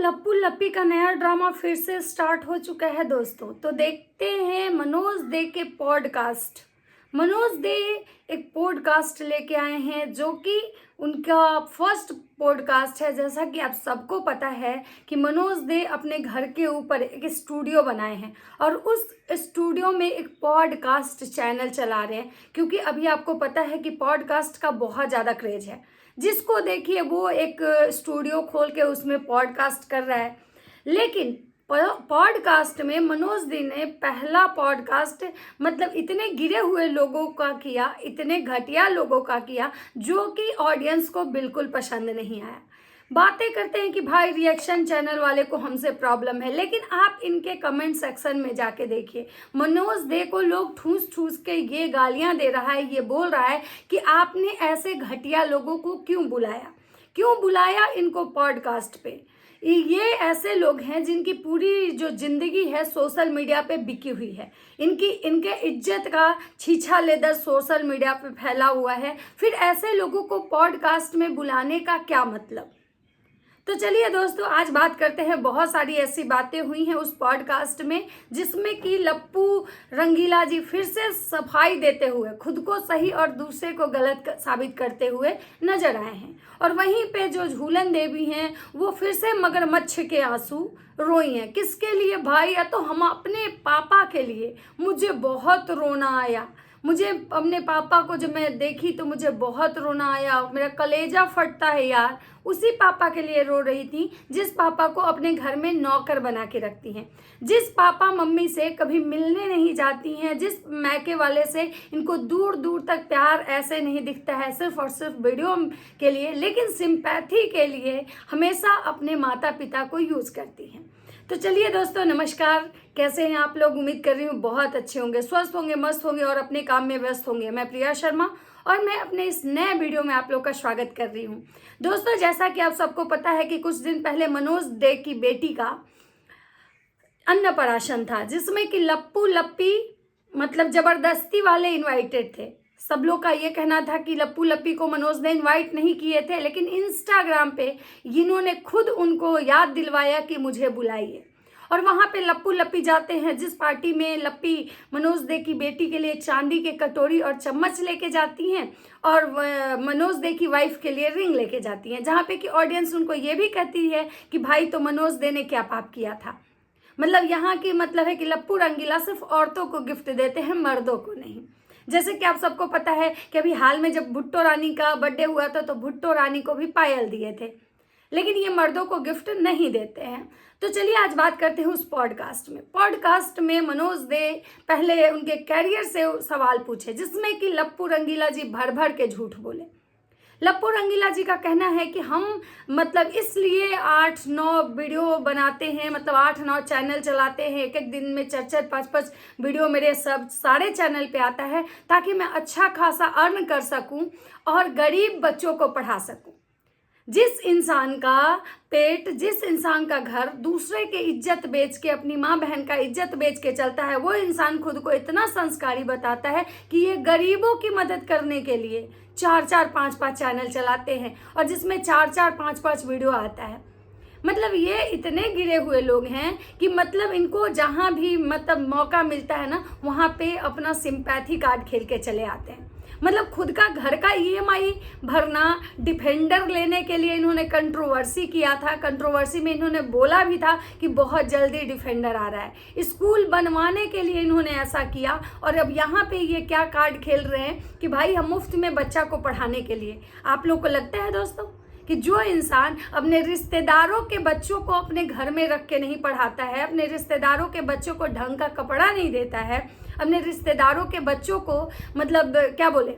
लप्पू लप्पी का नया ड्रामा फिर से स्टार्ट हो चुका है दोस्तों। तो देखते हैं मनोज दे के पॉडकास्ट। मनोज दे एक पॉडकास्ट लेके आए हैं जो कि उनका फर्स्ट पॉडकास्ट है। जैसा कि आप सबको पता है कि मनोज दे अपने घर के ऊपर एक स्टूडियो बनाए हैं और उस स्टूडियो में एक पॉडकास्ट चैनल चला रहे हैं, क्योंकि अभी आपको पता है कि पॉडकास्ट का बहुत ज़्यादा क्रेज है। जिसको देखिए वो एक स्टूडियो खोल के उसमें पॉडकास्ट कर रहा है। लेकिन पॉडकास्ट में मनोज दी ने पहला पॉडकास्ट मतलब इतने गिरे हुए लोगों का किया, इतने घटिया लोगों का किया जो कि ऑडियंस को बिल्कुल पसंद नहीं आया। बातें करते हैं कि भाई रिएक्शन चैनल वाले को हमसे प्रॉब्लम है, लेकिन आप इनके कमेंट सेक्शन में जाके देखिए, मनोज दे को लोग ठूस ठूस के ये गालियां दे रहा है, ये बोल रहा है कि आपने ऐसे घटिया लोगों को क्यों बुलाया इनको पॉडकास्ट पे। ये ऐसे लोग हैं जिनकी पूरी जो जिंदगी है सोशल मीडिया पे बिकी हुई है। इनके इज्जत का छीछा लेदर सोशल मीडिया पे फैला हुआ है। फिर ऐसे लोगों को पॉडकास्ट में बुलाने का क्या मतलब। तो चलिए दोस्तों, आज बात करते हैं। बहुत सारी ऐसी बातें हुई हैं उस पॉडकास्ट में जिसमें कि लप्पू रंगीला जी फिर से सफाई देते हुए खुद को सही और दूसरे को गलत साबित करते हुए नजर आए हैं। और वहीं पे जो झूलन देवी हैं वो फिर से मगरमच्छ के आंसू रोई हैं। किसके लिए भाई? या तो हम अपने पापा के लिए। मुझे बहुत रोना आया। मुझे अपने पापा को जब मैं देखी तो मुझे बहुत रोना आया, मेरा कलेजा फटता है यार। उसी पापा के लिए रो रही थी जिस पापा को अपने घर में नौकर बना के रखती हैं, जिस पापा मम्मी से कभी मिलने नहीं जाती हैं, जिस मैके वाले से इनको दूर दूर तक प्यार ऐसे नहीं दिखता है सिर्फ और सिर्फ वीडियो के लिए, लेकिन सिंपैथी के लिए हमेशा अपने माता पिता को यूज़ करती हैं। तो चलिए दोस्तों, नमस्कार। कैसे हैं आप लोग? उम्मीद कर रही हूँ बहुत अच्छे होंगे, स्वस्थ होंगे, मस्त होंगे और अपने काम में व्यस्त होंगे। मैं प्रिया शर्मा और मैं अपने इस नए वीडियो में आप लोग का स्वागत कर रही हूँ। दोस्तों, जैसा कि आप सबको पता है कि कुछ दिन पहले मनोज दे की बेटी का अन्नप्राशन था, जिसमें कि लप्पू लप्पी मतलब जबरदस्ती वाले इन्वाइटेड थे। सब लोग का ये कहना था कि लप्पू लप्पी को मनोज ने इनवाइट नहीं किए थे, लेकिन इंस्टाग्राम पे इन्होंने खुद उनको याद दिलवाया कि मुझे बुलाइए। और वहाँ पे लप्पू लप्पी जाते हैं, जिस पार्टी में लप्पी मनोज दे की बेटी के लिए चांदी के कटोरी और चम्मच लेके जाती हैं और मनोज दे की वाइफ के लिए रिंग लेके जाती हैं, जहाँ पे कि ऑडियंस उनको ये भी कहती है कि भाई तो मनोज दे ने क्या पाप किया था। मतलब यहाँ की मतलब है कि लप्पू रंगीला सिर्फ औरतों को गिफ्ट देते हैं, मर्दों को नहीं। जैसे कि आप सबको पता है कि अभी हाल में जब भुट्टो रानी का बर्थडे हुआ था तो भुट्टो रानी को भी पायल दिए थे, लेकिन ये मर्दों को गिफ्ट नहीं देते हैं। तो चलिए आज बात करते हैं उस पॉडकास्ट में मनोज दे पहले उनके कैरियर से सवाल पूछे, जिसमें कि लप्पू रंगीला जी भर भर के झूठ बोले। लप्पू रंगीला जी का कहना है कि हम मतलब इसलिए 8-9 वीडियो बनाते हैं, मतलब 8-9 चैनल चलाते हैं, एक दिन में 4-4, 5-5 वीडियो मेरे सारे चैनल पे आता है, ताकि मैं अच्छा खासा अर्न कर सकूं और गरीब बच्चों को पढ़ा सकूं। जिस इंसान का पेट, जिस इंसान का घर दूसरे के इज्जत बेच के, अपनी माँ बहन का इज्जत बेच के चलता है, वो इंसान खुद को इतना संस्कारी बताता है कि ये गरीबों की मदद करने के लिए 4-4, 5-5 चैनल चलाते हैं और जिसमें 4-4, 5-5 वीडियो आता है। मतलब ये इतने गिरे हुए लोग हैं कि मतलब इनको जहाँ भी मतलब मौका मिलता है ना, वहाँ पे अपना सिंपैथी कार्ड खेल के चले आते हैं। मतलब खुद का घर का EMI भरना, डिफेंडर लेने के लिए इन्होंने कंट्रोवर्सी किया था। कंट्रोवर्सी में इन्होंने बोला भी था कि बहुत जल्दी डिफेंडर आ रहा है। स्कूल बनवाने के लिए इन्होंने ऐसा किया और अब यहाँ पे ये क्या कार्ड खेल रहे हैं कि भाई हम मुफ्त में बच्चा को पढ़ाने के लिए। आप लोग को लगता है दोस्तों कि जो इंसान अपने रिश्तेदारों के बच्चों को अपने घर में रख के नहीं पढ़ाता है, अपने रिश्तेदारों के बच्चों को ढंग का कपड़ा नहीं देता है, अपने रिश्तेदारों के बच्चों को मतलब क्या बोले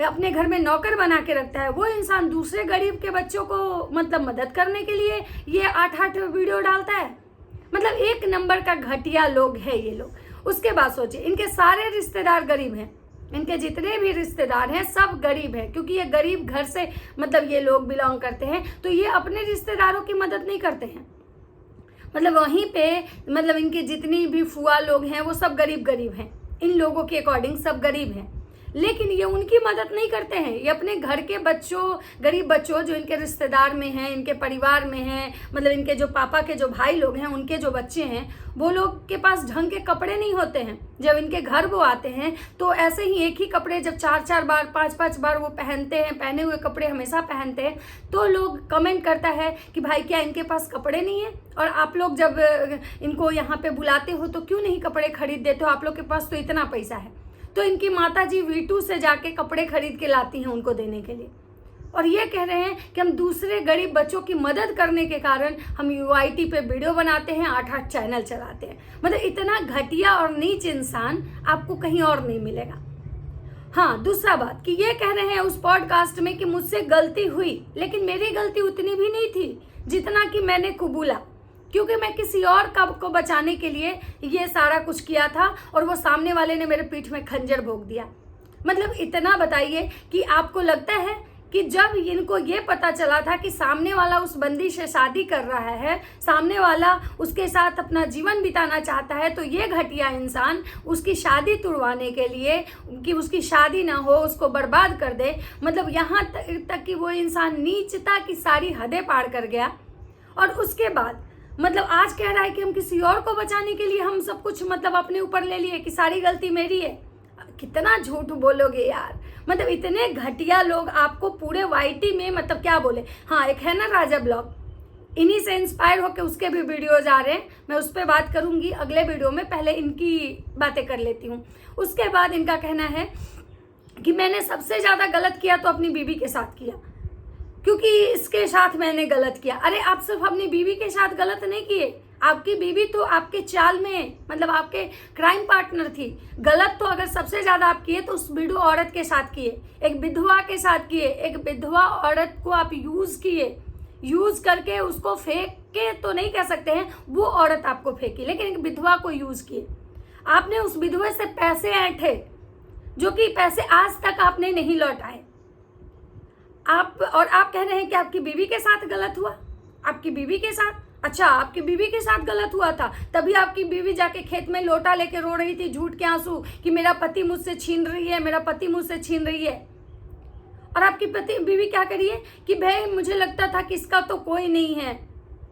अपने घर में नौकर बना के रखता है, वो इंसान दूसरे गरीब के बच्चों को मतलब मदद करने के लिए ये 8-8 वीडियो डालता है। मतलब एक नंबर का घटिया लोग है ये लोग। उसके बाद सोचिए, इनके सारे रिश्तेदार गरीब हैं, इनके जितने भी रिश्तेदार हैं सब गरीब हैं, क्योंकि ये गरीब घर से मतलब ये लोग बिलोंग करते हैं, तो ये अपने रिश्तेदारों की मदद नहीं करते हैं। मतलब वहीं पे मतलब इनके जितनी भी फुआ लोग हैं वो सब गरीब हैं, इन लोगों के अकॉर्डिंग सब गरीब हैं। लेकिन ये उनकी मदद नहीं करते हैं, ये अपने घर के बच्चों, गरीब बच्चों जो इनके रिश्तेदार में हैं, इनके परिवार में हैं, मतलब इनके जो पापा के जो भाई लोग हैं, उनके जो बच्चे हैं, वो लोग के पास ढंग के कपड़े नहीं होते हैं। जब इनके घर वो आते हैं तो ऐसे ही एक ही कपड़े जब 4-4 बार 5-5 बार वो पहनते हैं, पहने हुए कपड़े हमेशा पहनते हैं, तो लोग कमेंट करता है कि भाई क्या इनके पास कपड़े नहीं है, और आप लोग जब इनको यहाँ पे बुलाते हो तो क्यों नहीं कपड़े खरीद देते हो, आप लोग के पास तो इतना पैसा है। तो इनकी माता जी V2 से जाके कपड़े खरीद के लाती हैं उनको देने के लिए, और ये कह रहे हैं कि हम दूसरे गरीब बच्चों की मदद करने के कारण हम UIT पे वीडियो बनाते हैं, 8-8 चैनल चलाते हैं। मतलब इतना घटिया और नीच इंसान आपको कहीं और नहीं मिलेगा। हाँ, दूसरा बात कि ये कह रहे हैं उस पॉडकास्ट में कि मुझसे गलती हुई, लेकिन मेरी गलती उतनी भी नहीं थी जितना कि मैंने कबूला, क्योंकि मैं किसी और को बचाने के लिए ये सारा कुछ किया था और वो सामने वाले ने मेरे पीठ में खंजर भोंक दिया। मतलब इतना बताइए कि आपको लगता है कि जब इनको ये पता चला था कि सामने वाला उस बंदी से शादी कर रहा है, सामने वाला उसके साथ अपना जीवन बिताना चाहता है, तो ये घटिया इंसान उसकी शादी तुड़वाने के लिए कि उसकी शादी ना हो, उसको बर्बाद कर दे, मतलब यहाँ तक कि वो इंसान नीचता की सारी हदें पार कर गया। और उसके बाद मतलब आज कह रहा है कि हम किसी और को बचाने के लिए हम सब कुछ मतलब अपने ऊपर ले लिए कि सारी गलती मेरी है। कितना झूठ बोलोगे यार, मतलब इतने घटिया लोग आपको पूरे YT में मतलब क्या बोले। हाँ, एक है ना राजा ब्लॉग, इन्हीं से इंस्पायर होकर उसके भी वीडियोज आ रहे हैं, मैं उस पर बात करूंगी अगले वीडियो में, पहले इनकी बातें कर लेती हूँ। उसके बाद इनका कहना है कि मैंने सबसे ज़्यादा गलत किया तो अपनी बीवी के साथ किया, क्योंकि इसके साथ मैंने गलत किया। अरे आप सिर्फ अपनी बीवी के साथ गलत नहीं किए, आपकी बीवी तो आपके चाल में मतलब आपके क्राइम पार्टनर थी। गलत तो अगर सबसे ज़्यादा आप किए तो उस विधवा औरत के साथ किए, एक विधवा के साथ किए, एक विधवा औरत को आप यूज़ किए, यूज़ करके उसको फेंक के तो नहीं कह सकते हैं, वो औरत आपको फेंकी, लेकिन एक विधवा को यूज़ किए। आपने उस विधवा से पैसे ऐंठे जो कि पैसे आज तक आपने नहीं लौटाए। आप कह रहे हैं कि आपकी बीवी के साथ गलत हुआ, आपकी बीवी के साथ, अच्छा आपकी बीवी के साथ गलत हुआ था, तभी आपकी बीवी जाके खेत में लोटा लेके रो रही थी झूठ के आंसू कि मेरा पति मुझसे छीन रही है, मेरा पति मुझसे छीन रही है। और आपकी बीवी क्या करिए कि भाई मुझे लगता था कि इसका तो कोई नहीं है।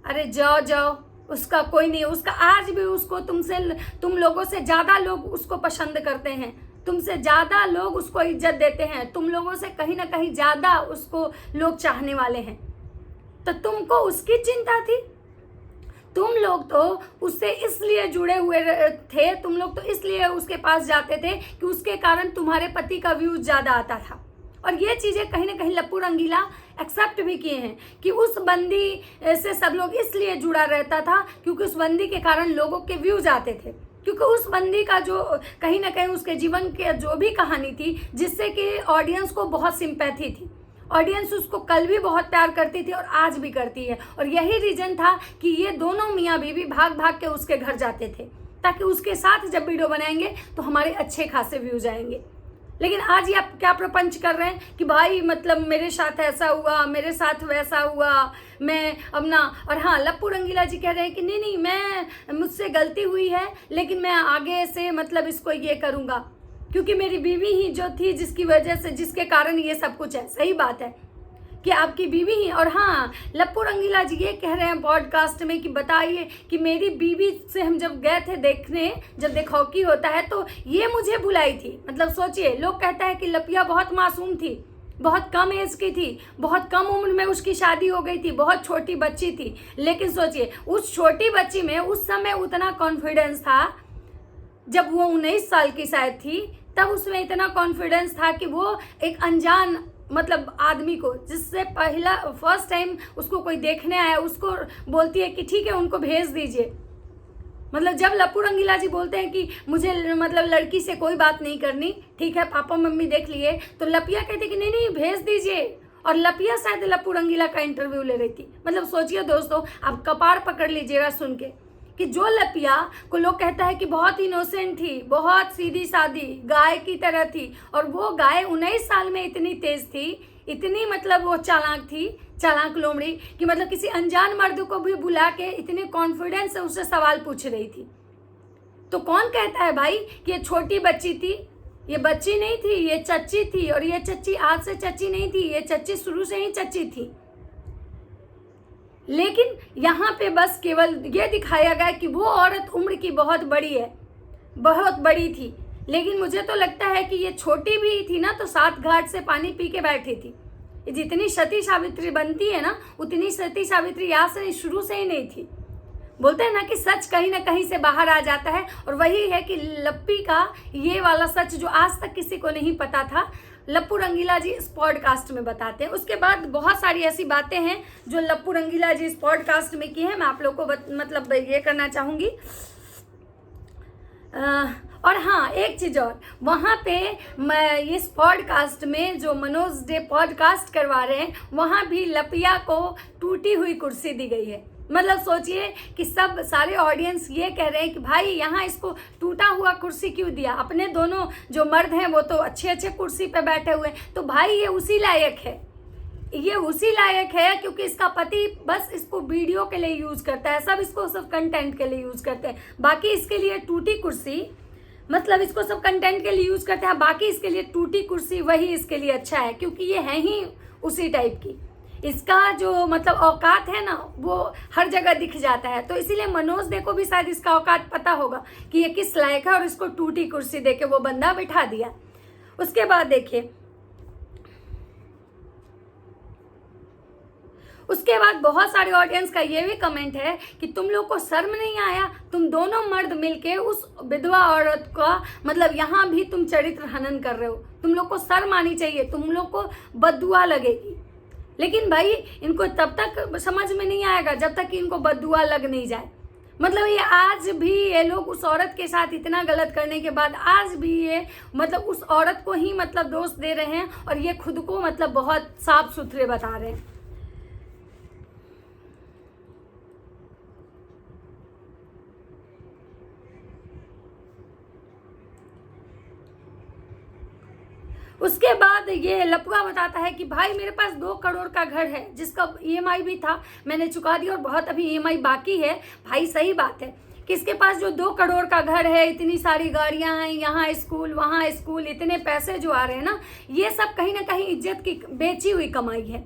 अरे जाओ जाओ, उसका कोई नहीं है, उसका आज भी उसको तुम लोगों से ज़्यादा लोग उसको पसंद करते हैं, तुमसे ज़्यादा लोग उसको इज्जत देते हैं, तुम लोगों से कहीं ना कहीं ज़्यादा उसको लोग चाहने वाले हैं। तो तुमको उसकी चिंता थी, तुम लोग तो उससे इसलिए जुड़े हुए थे, तुम लोग तो इसलिए उसके पास जाते थे कि उसके कारण तुम्हारे पति का व्यूज ज़्यादा आता था। और ये चीज़ें कहीं ना कहीं लप्पू रंगीला एक्सेप्ट भी किए हैं कि उस बंदी से सब लोग इसलिए जुड़ा रहता था क्योंकि उस बंदी के कारण लोगों के व्यूज आते थे, क्योंकि उस बंदी का जो कहीं ना कहीं उसके जीवन के जो भी कहानी थी जिससे कि ऑडियंस को बहुत सिंपैथी थी, ऑडियंस उसको कल भी बहुत प्यार करती थी और आज भी करती है। और यही रीज़न था कि ये दोनों मियाँ बीवी भाग भाग के उसके घर जाते थे ताकि उसके साथ जब वीडियो बनाएंगे तो हमारे अच्छे खासे व्यूज आएंगे। लेकिन आज ये आप क्या प्रपंच कर रहे हैं कि भाई मतलब मेरे साथ ऐसा हुआ, मेरे साथ वैसा हुआ, मैं अब ना। और हाँ, लप्पू रंगीला जी कह रहे हैं कि नहीं नहीं मैं मुझसे गलती हुई है लेकिन मैं आगे से मतलब इसको ये करूँगा क्योंकि मेरी बीवी ही जो थी जिसकी वजह से जिसके कारण ये सब कुछ है। सही बात है कि आपकी बीवी ही। और हाँ, लप्पू रंगीला जी ये कह रहे हैं पॉडकास्ट में कि बताइए कि मेरी बीवी से हम जब गए थे देखने, जब देखौकी होता है तो ये मुझे बुलाई थी। मतलब सोचिए, लोग कहते हैं कि लपिया बहुत मासूम थी, बहुत कम एज की थी, बहुत कम उम्र में उसकी शादी हो गई थी, बहुत छोटी बच्ची थी। लेकिन सोचिए उस छोटी बच्ची में उस समय उतना कॉन्फिडेंस था, जब वो 19 साल की शायद थी तब उसमें इतना कॉन्फिडेंस था कि वो एक अनजान मतलब आदमी को, जिससे फर्स्ट टाइम उसको कोई देखने आया, उसको बोलती है कि ठीक है उनको भेज दीजिए। मतलब जब लप्पू रंगीला जी बोलते हैं कि मुझे मतलब लड़की से कोई बात नहीं करनी, ठीक है पापा मम्मी देख लिए, तो लपिया कहते कि नहीं नहीं भेज दीजिए। और लपिया शायद लप्पू रंगीला का इंटरव्यू ले रही थी। मतलब सोचिए दोस्तों, आप कपाड़ पकड़ लीजिएगा सुन के कि जो लपिया को लोग कहता है कि बहुत इनोसेंट थी, बहुत सीधी सादी गाय की तरह थी, और वो गाय 19 साल में इतनी तेज थी, इतनी मतलब वो चालाक थी, चालाक लोमड़ी, कि मतलब किसी अनजान मर्द को भी बुला के इतने कॉन्फिडेंस से उससे सवाल पूछ रही थी। तो कौन कहता है भाई कि ये छोटी बच्ची थी, ये बच्ची नहीं थी, ये चच्ची थी। और ये चच्ची आज से चच्ची नहीं थी, ये चच्ची शुरू से ही चच्ची थी। लेकिन यहाँ पे बस केवल ये दिखाया गया कि वो औरत उम्र की बहुत बड़ी है, बहुत बड़ी थी। लेकिन मुझे तो लगता है कि ये छोटी भी थी ना तो 7 घाट से पानी पी के बैठी थी। जितनी सती सावित्री बनती है ना, उतनी सती सावित्री यहाँ से शुरू से ही नहीं थी। बोलते हैं ना कि सच कहीं ना कहीं से बाहर आ जाता है, और वही है कि लप्पी का ये वाला सच जो आज तक किसी को नहीं पता था, लप्पू रंगीला जी इस पॉडकास्ट में बताते हैं। उसके बाद बहुत सारी ऐसी बातें हैं जो लप्पू रंगीला जी इस पॉडकास्ट में की है, मैं आप लोग को मतलब ये करना चाहूँगी। और हाँ, एक चीज़ और, वहाँ पे मैं इस पॉडकास्ट में जो मनोज डे पॉडकास्ट करवा रहे हैं, वहाँ भी लपिया को टूटी हुई कुर्सी दी गई है। मतलब सोचिए कि सब सारे ऑडियंस ये कह रहे हैं कि भाई यहाँ इसको टूटा हुआ कुर्सी क्यों दिया, अपने दोनों जो मर्द हैं वो तो अच्छे अच्छे कुर्सी पे बैठे हुए हैं, तो भाई ये उसी लायक है, ये उसी लायक है क्योंकि इसका पति बस इसको वीडियो के लिए यूज़ करता है, सब इसको सब कंटेंट के लिए यूज़ करते हैं। बाकी इसके लिए टूटी कुर्सी, मतलब इसको सब कंटेंट के लिए यूज़ करते हैं, बाकी इसके लिए टूटी कुर्सी वही इसके लिए अच्छा है, क्योंकि ये है ही उसी टाइप की। इसका जो मतलब औकात है ना वो हर जगह दिख जाता है। तो इसीलिए मनोज दे को भी शायद इसका औकात पता होगा कि ये किस लायक है, और इसको टूटी कुर्सी दे के वो बंदा बिठा दिया। उसके बाद देखिए, उसके बाद बहुत सारे ऑडियंस का ये भी कमेंट है कि तुम लोग को शर्म नहीं आया, तुम दोनों मर्द मिलके उस विधवा औरत का मतलब यहाँ भी तुम चरित्र हनन कर रहे हो, तुम लोग को शर्म आनी चाहिए, तुम लोग को बद्दुआ लगेगी। लेकिन भाई इनको तब तक समझ में नहीं आएगा जब तक कि इनको बद्दुआ लग नहीं जाए। मतलब ये आज भी ये लोग उस औरत के साथ इतना गलत करने के बाद आज भी ये मतलब उस औरत को ही मतलब दोष दे रहे हैं, और ये खुद को मतलब बहुत साफ सुथरे बता रहे हैं। उसके बाद ये लपुआ बताता है कि भाई मेरे पास 2 करोड़ का घर है जिसका EMI भी था, मैंने चुका दिया और बहुत अभी EMI बाकी है। भाई सही बात है कि इसके पास जो 2 करोड़ का घर है, इतनी सारी गाड़ियां हैं, यहाँ स्कूल वहाँ स्कूल, इतने पैसे जो आ रहे हैं ना, ये सब कहीं ना कहीं इज्जत की बेची हुई कमाई है।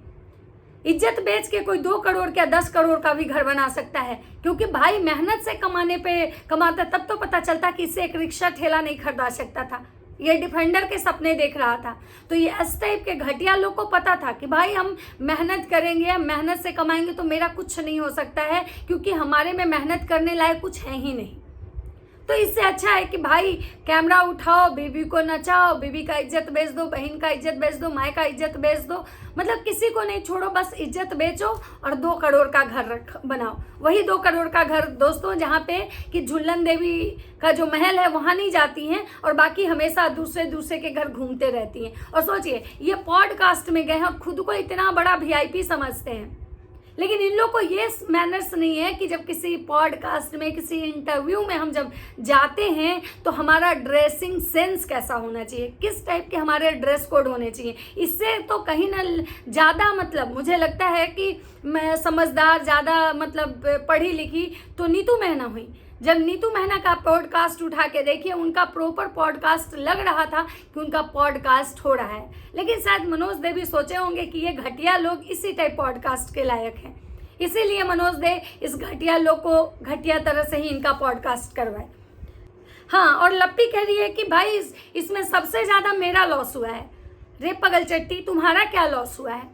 इज्जत बेच के कोई 2 करोड़ क्या 10 करोड़ का भी घर बना सकता है, क्योंकि भाई मेहनत से कमाता तब तो पता चलता कि इससे एक रिक्शा ठेला नहीं खरीदा सकता था, ये डिफेंडर के सपने देख रहा था। तो ये इस टाइप के घटिया लोग को पता था कि भाई हम मेहनत करेंगे, मेहनत से कमाएंगे तो मेरा कुछ नहीं हो सकता है, क्योंकि हमारे में मेहनत करने लायक कुछ है ही नहीं। तो इससे अच्छा है कि भाई कैमरा उठाओ, बीबी को नचाओ, बीबी का इज्जत बेच दो, बहन का इज्जत बेच दो, माँ का इज्जत बेच दो, मतलब किसी को नहीं छोड़ो, बस इज्जत बेचो और 2 करोड़ का घर बनाओ। वही 2 करोड़ का घर दोस्तों जहाँ पे कि झुल्लन देवी का जो महल है वहाँ नहीं जाती हैं, और बाकी हमेशा दूसरे के घर घूमते रहती हैं। और सोचिए ये पॉडकास्ट में गए हैं और खुद को इतना बड़ा VIP समझते हैं, लेकिन इन लोग को ये मैनर्स नहीं है कि जब किसी पॉडकास्ट में, किसी इंटरव्यू में हम जब जाते हैं तो हमारा ड्रेसिंग सेंस कैसा होना चाहिए, किस टाइप के हमारे ड्रेस कोड होने चाहिए। इससे तो कहीं ना ज़्यादा मतलब मुझे लगता है कि मैं समझदार, ज़्यादा मतलब पढ़ी लिखी तो नीतू मेहना हुई। जब नीतू मेहना का पॉडकास्ट उठा के देखिए, उनका प्रॉपर पॉडकास्ट लग रहा था कि उनका पॉडकास्ट हो रहा है, लेकिन शायद मनोज दे भी सोचे होंगे कि ये घटिया लोग इसी टाइप पॉडकास्ट के लायक हैं, इसीलिए मनोज दे इस घटिया लोग को घटिया तरह से ही इनका पॉडकास्ट करवाए। हाँ, और लप्पी कह रही है कि भाई इसमें सबसे ज़्यादा मेरा लॉस हुआ है। रे पगल चट्टी, तुम्हारा क्या लॉस हुआ है?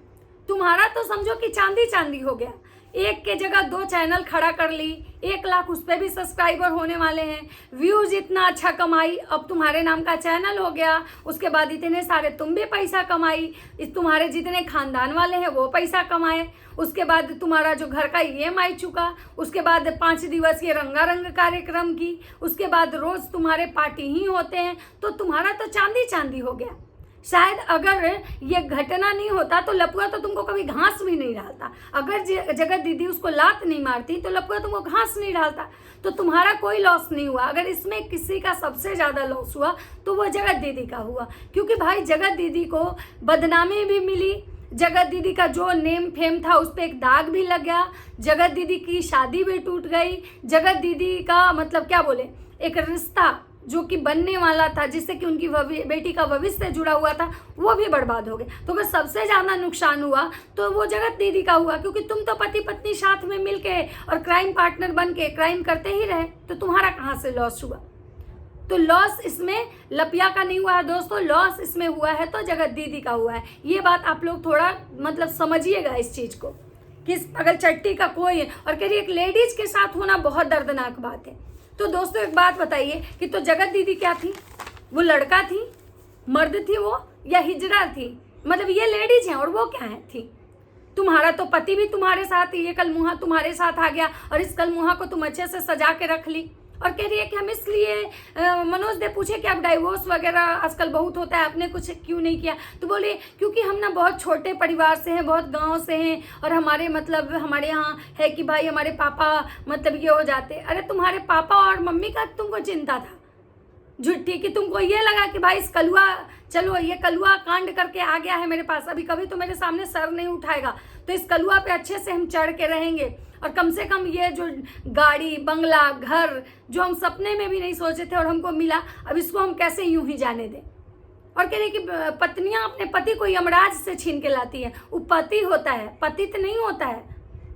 तुम्हारा तो समझो कि चांदी चांदी हो गया। एक के जगह 2 चैनल खड़ा कर ली, 1 लाख उस पर भी सब्सक्राइबर होने वाले हैं, व्यूज इतना अच्छा कमाई, अब तुम्हारे नाम का चैनल हो गया, उसके बाद इतने सारे तुम भी पैसा कमाई, तुम्हारे जितने खानदान वाले हैं वो पैसा कमाए, उसके बाद तुम्हारा जो घर का EMI चुका, उसके बाद 5 दिवसीय रंगारंग कार्यक्रम की, उसके बाद रोज तुम्हारे पार्टी ही होते हैं, तो तुम्हारा तो चांदी चांदी हो गया। शायद अगर ये घटना नहीं होता तो लपुआ तो तुमको कभी घास भी नहीं डालता, अगर जगत दीदी उसको लात नहीं मारती तो लपुआ तुमको घास नहीं डालता, तो तुम्हारा कोई लॉस नहीं हुआ। अगर इसमें किसी का सबसे ज़्यादा लॉस हुआ तो वो जगत दीदी का हुआ, क्योंकि भाई जगत दीदी को बदनामी भी मिली, जगत दीदी का जो नेम फेम था उस पर एक दाग भी लग गया, जगत दीदी की शादी भी टूट गई, जगत दीदी का मतलब क्या बोले एक रिश्ता जो कि बनने वाला था, जिससे कि उनकी बेटी का भविष्य जुड़ा हुआ था, वो भी बर्बाद हो गए। तो अगर सबसे ज़्यादा नुकसान हुआ तो वो जगत दीदी का हुआ, क्योंकि तुम तो पति पत्नी साथ में मिलके और क्राइम पार्टनर बन के क्राइम करते ही रहे, तो तुम्हारा कहाँ से लॉस हुआ? तो लॉस इसमें लपिया का नहीं हुआ है दोस्तों, लॉस इसमें हुआ है तो जगत दीदी का हुआ है। ये बात आप लोग थोड़ा मतलब समझिएगा इस चीज़ को, कि अगर चट्टी का कोई है और कह रही एक लेडीज के साथ होना बहुत दर्दनाक बात है। तो दोस्तों एक बात बताइए कि तो जगत दीदी क्या थी? वो लड़का थी, मर्द थी वो, या हिजड़ा थी? मतलब ये लेडीज हैं और वो क्या है थी? तुम्हारा तो पति भी तुम्हारे साथ, ये कलमुहा तुम्हारे साथ आ गया और इस कलमुहा को तुम अच्छे से सजा के रख ली और कह रही है कि हम इसलिए मनोज दे पूछे कि अब डाइवोर्स वगैरह आजकल बहुत होता है, आपने कुछ क्यों नहीं किया? तो बोले क्योंकि हम ना बहुत छोटे परिवार से हैं, बहुत गांव से हैं और हमारे मतलब हमारे यहाँ है कि भाई हमारे पापा मतलब ये हो जाते। अरे तुम्हारे पापा और मम्मी का तुमको चिंता था झूठी, कि तुमको ये लगा कि भाई इस कलुआ, चलो ये कलुआ कांड करके आ गया है मेरे पास, अभी कभी तो मेरे सामने सर नहीं उठाएगा, तो इस कलुआ पे अच्छे से हम चढ़ के रहेंगे और कम से कम ये जो गाड़ी बंगला घर जो हम सपने में भी नहीं सोचे थे और हमको मिला, अब इसको हम कैसे यूं ही जाने दें? और कह रही कि पत्नियां अपने पति को यमराज से छीन के लाती है। वो पति होता है, पतित नहीं होता है।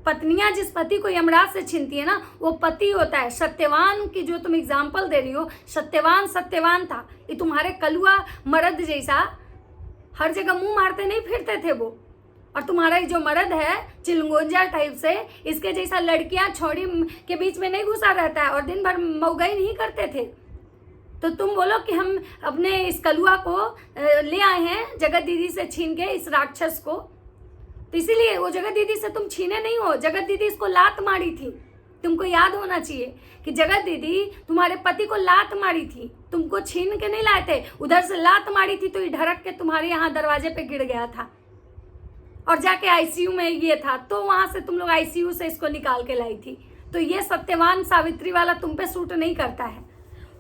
पत्नियां जिस पति को यमराज से छीनती है ना, वो पति होता है। सत्यवान की जो तुम एग्जाम्पल दे रही हो, सत्यवान था, ये तुम्हारे कलुआ मर्द जैसा हर जगह मुंह मारते नहीं फिरते थे वो। और तुम्हारा जो मर्द है चिलंगोंजा टाइप से, इसके जैसा लड़कियां छोड़ी के बीच में नहीं घुसा रहता है और दिन भर मौगाई नहीं करते थे। तो तुम बोलो कि हम अपने इस कलुआ को ले आए हैं जगत दीदी से छीन के, इस राक्षस को। तो इसीलिए वो जगत दीदी से तुम छीने नहीं हो, जगत दीदी इसको लात मारी थी। तुमको याद होना चाहिए कि जगत दीदी तुम्हारे पति को लात मारी थी, तुमको छीन के नहीं लाए थे, उधर से लात मारी थी तो ये ढरक के तुम्हारे यहाँ दरवाजे पे गिर गया था और जाके आईसीयू में ये था, तो वहां से तुम लोग आईसीयू से इसको निकाल के लाई थी। तो ये सत्यवान सावित्री वाला तुम पे सूट नहीं करता है।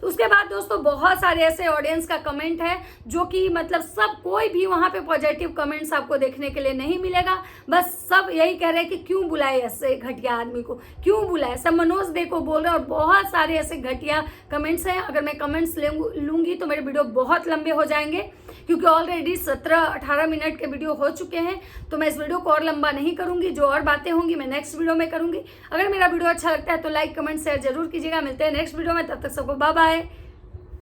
तो उसके बाद दोस्तों बहुत सारे ऐसे ऑडियंस का कमेंट है जो कि मतलब सब कोई भी वहाँ पे पॉजिटिव कमेंट्स आपको देखने के लिए नहीं मिलेगा। बस सब यही कह रहे हैं कि क्यों बुलाए ऐसे घटिया आदमी को, क्यों बुलाए। सब मनोज दे को बोल रहे हैं और बहुत सारे ऐसे घटिया कमेंट्स हैं। अगर मैं कमेंट्स लूँगी तो मेरे वीडियो बहुत लंबे हो जाएंगे, क्योंकि ऑलरेडी 17-18 मिनट के वीडियो हो चुके हैं। तो मैं इस वीडियो को और लंबा नहीं करूँगी, जो और बातें होंगी मैं नेक्स्ट वीडियो में करूँगी। अगर मेरा वीडियो अच्छा लगता है तो लाइक कमेंट शेयर जरूर कीजिएगा। मिलते हैं नेक्स्ट वीडियो में, तब तक सबको बाय बाय।